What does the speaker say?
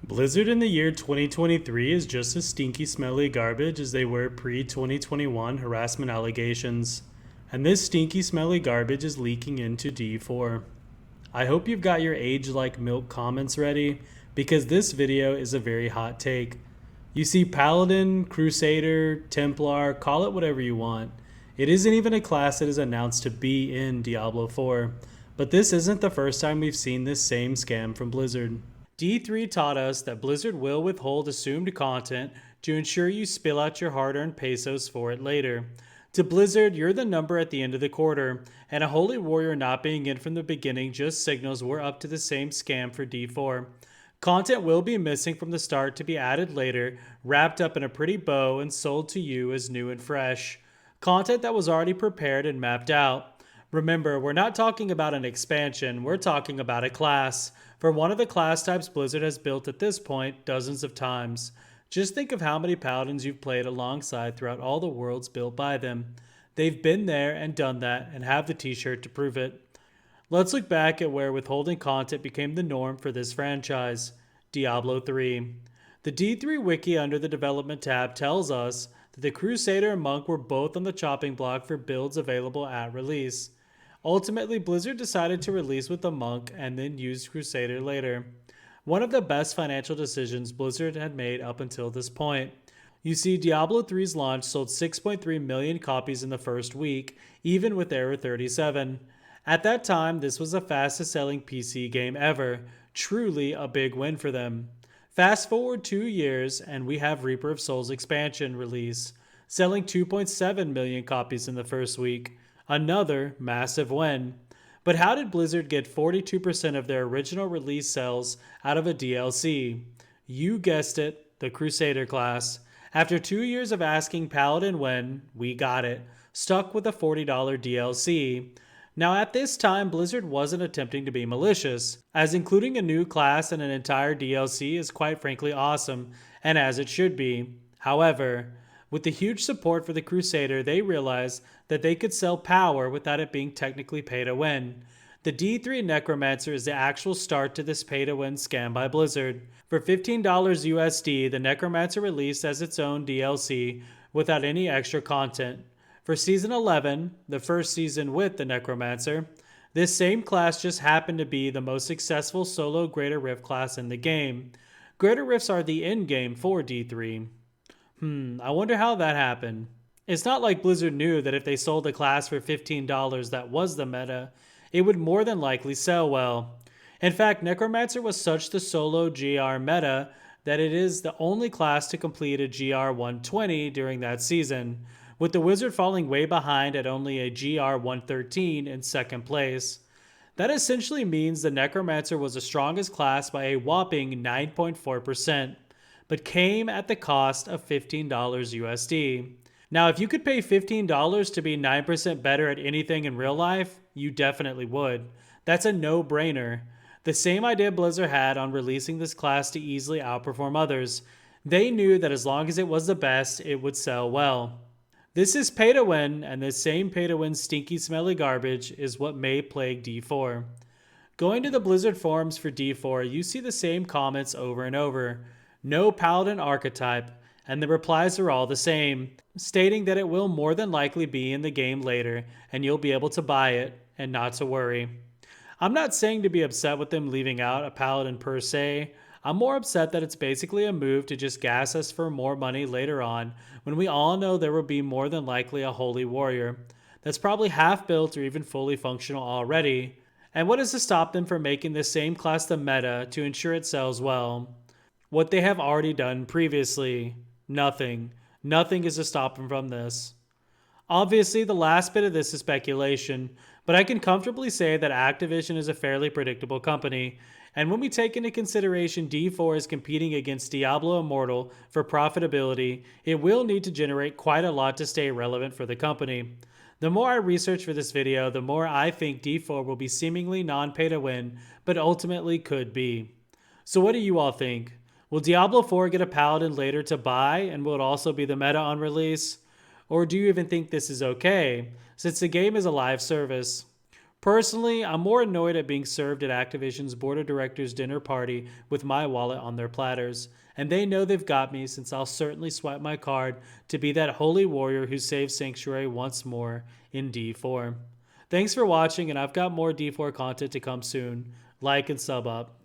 Blizzard in the year 2023 is just as stinky, smelly garbage as they were pre-2021 harassment allegations. And this stinky, smelly garbage is leaking into D4. I hope you've got your age-like-milk comments ready, because this video is a very hot take. You see, Paladin, Crusader, Templar, call it whatever you want. It isn't even a class that is announced to be in Diablo 4. But this isn't the first time we've seen this same scam from Blizzard. D3 taught us that Blizzard will withhold assumed content to ensure you spill out your hard-earned pesos for it later. To Blizzard, you're the number at the end of the quarter, and a Holy Warrior not being in from the beginning just signals we're up to the same scam for D4. Content will be missing from the start to be added later, wrapped up in a pretty bow and sold to you as new and fresh. Content that was already prepared and mapped out. Remember, we're not talking about an expansion, we're talking about a class. For one of the class types Blizzard has built at this point dozens of times. Just think of how many paladins you've played alongside throughout all the worlds built by them. They've been there and done that and have the t-shirt to prove it. Let's look back at where withholding content became the norm for this franchise, Diablo 3. The D3 wiki under the development tab tells us that the Crusader and Monk were both on the chopping block for builds available at release. Ultimately, Blizzard decided to release with the Monk and then used Crusader later. One of the best financial decisions Blizzard had made up until this point. You see, Diablo 3's launch sold 6.3 million copies in the first week, even with Error 37. At that time, this was the fastest selling PC game ever, truly a big win for them. Fast forward 2 years and we have Reaper of Souls expansion release, selling 2.7 million copies in the first week. Another massive win. But how did Blizzard get 42% of their original release sales out of a DLC? You guessed it, the Crusader class. After 2 years of asking Paladin when, we got it, stuck with a $40 DLC. Now at this time, Blizzard wasn't attempting to be malicious, as including a new class and an entire DLC is quite frankly awesome, and as it should be. However, with the huge support for the Crusader, they realized that they could sell power without it being technically pay to win. The D3 Necromancer is the actual start to this pay to win scam by Blizzard. For $15 USD, the Necromancer released as its own DLC without any extra content. For Season 11, the first season with the Necromancer, this same class just happened to be the most successful solo Greater Rift class in the game. Greater Rifts are the end game for D3. I wonder how that happened. It's not like Blizzard knew that if they sold a class for $15 that was the meta, it would more than likely sell well. In fact, Necromancer was such the solo GR meta that it is the only class to complete a GR 120 during that season, with the Wizard falling way behind at only a GR 113 in second place. That essentially means the Necromancer was the strongest class by a whopping 9.4%. but came at the cost of $15 USD. Now, if you could pay $15 to be 9% better at anything in real life, you definitely would. That's a no-brainer. The same idea Blizzard had on releasing this class to easily outperform others. They knew that as long as it was the best, it would sell well. This is pay to win, and this same pay to win stinky smelly garbage is what may plague D4. Going to the Blizzard forums for D4, you see the same comments over and over. No Paladin archetype, and the replies are all the same, stating that it will more than likely be in the game later and you'll be able to buy it and not to worry. I'm not saying to be upset with them leaving out a Paladin per se. I'm more upset that it's basically a move to just gas us for more money later on when we all know there will be more than likely a Holy Warrior that's probably half built or even fully functional already. And what is to stop them from making this same class the meta to ensure it sells well? What they have already done previously. Nothing. Nothing is to stop them from this. Obviously, the last bit of this is speculation, but I can comfortably say that Activision is a fairly predictable company, and when we take into consideration D4 is competing against Diablo Immortal for profitability, it will need to generate quite a lot to stay relevant for the company. The more I research for this video, the more I think D4 will be seemingly non-pay to win, but ultimately could be. So what do you all think? Will Diablo 4 get a Paladin later to buy, and will it also be the meta on release? Or do you even think this is okay, since the game is a live service? Personally, I'm more annoyed at being served at Activision's board of directors dinner party with my wallet on their platters, and they know they've got me since I'll certainly swipe my card to be that holy warrior who saves Sanctuary once more in D4. Thanks for watching, and I've got more D4 content to come soon. Like and sub up.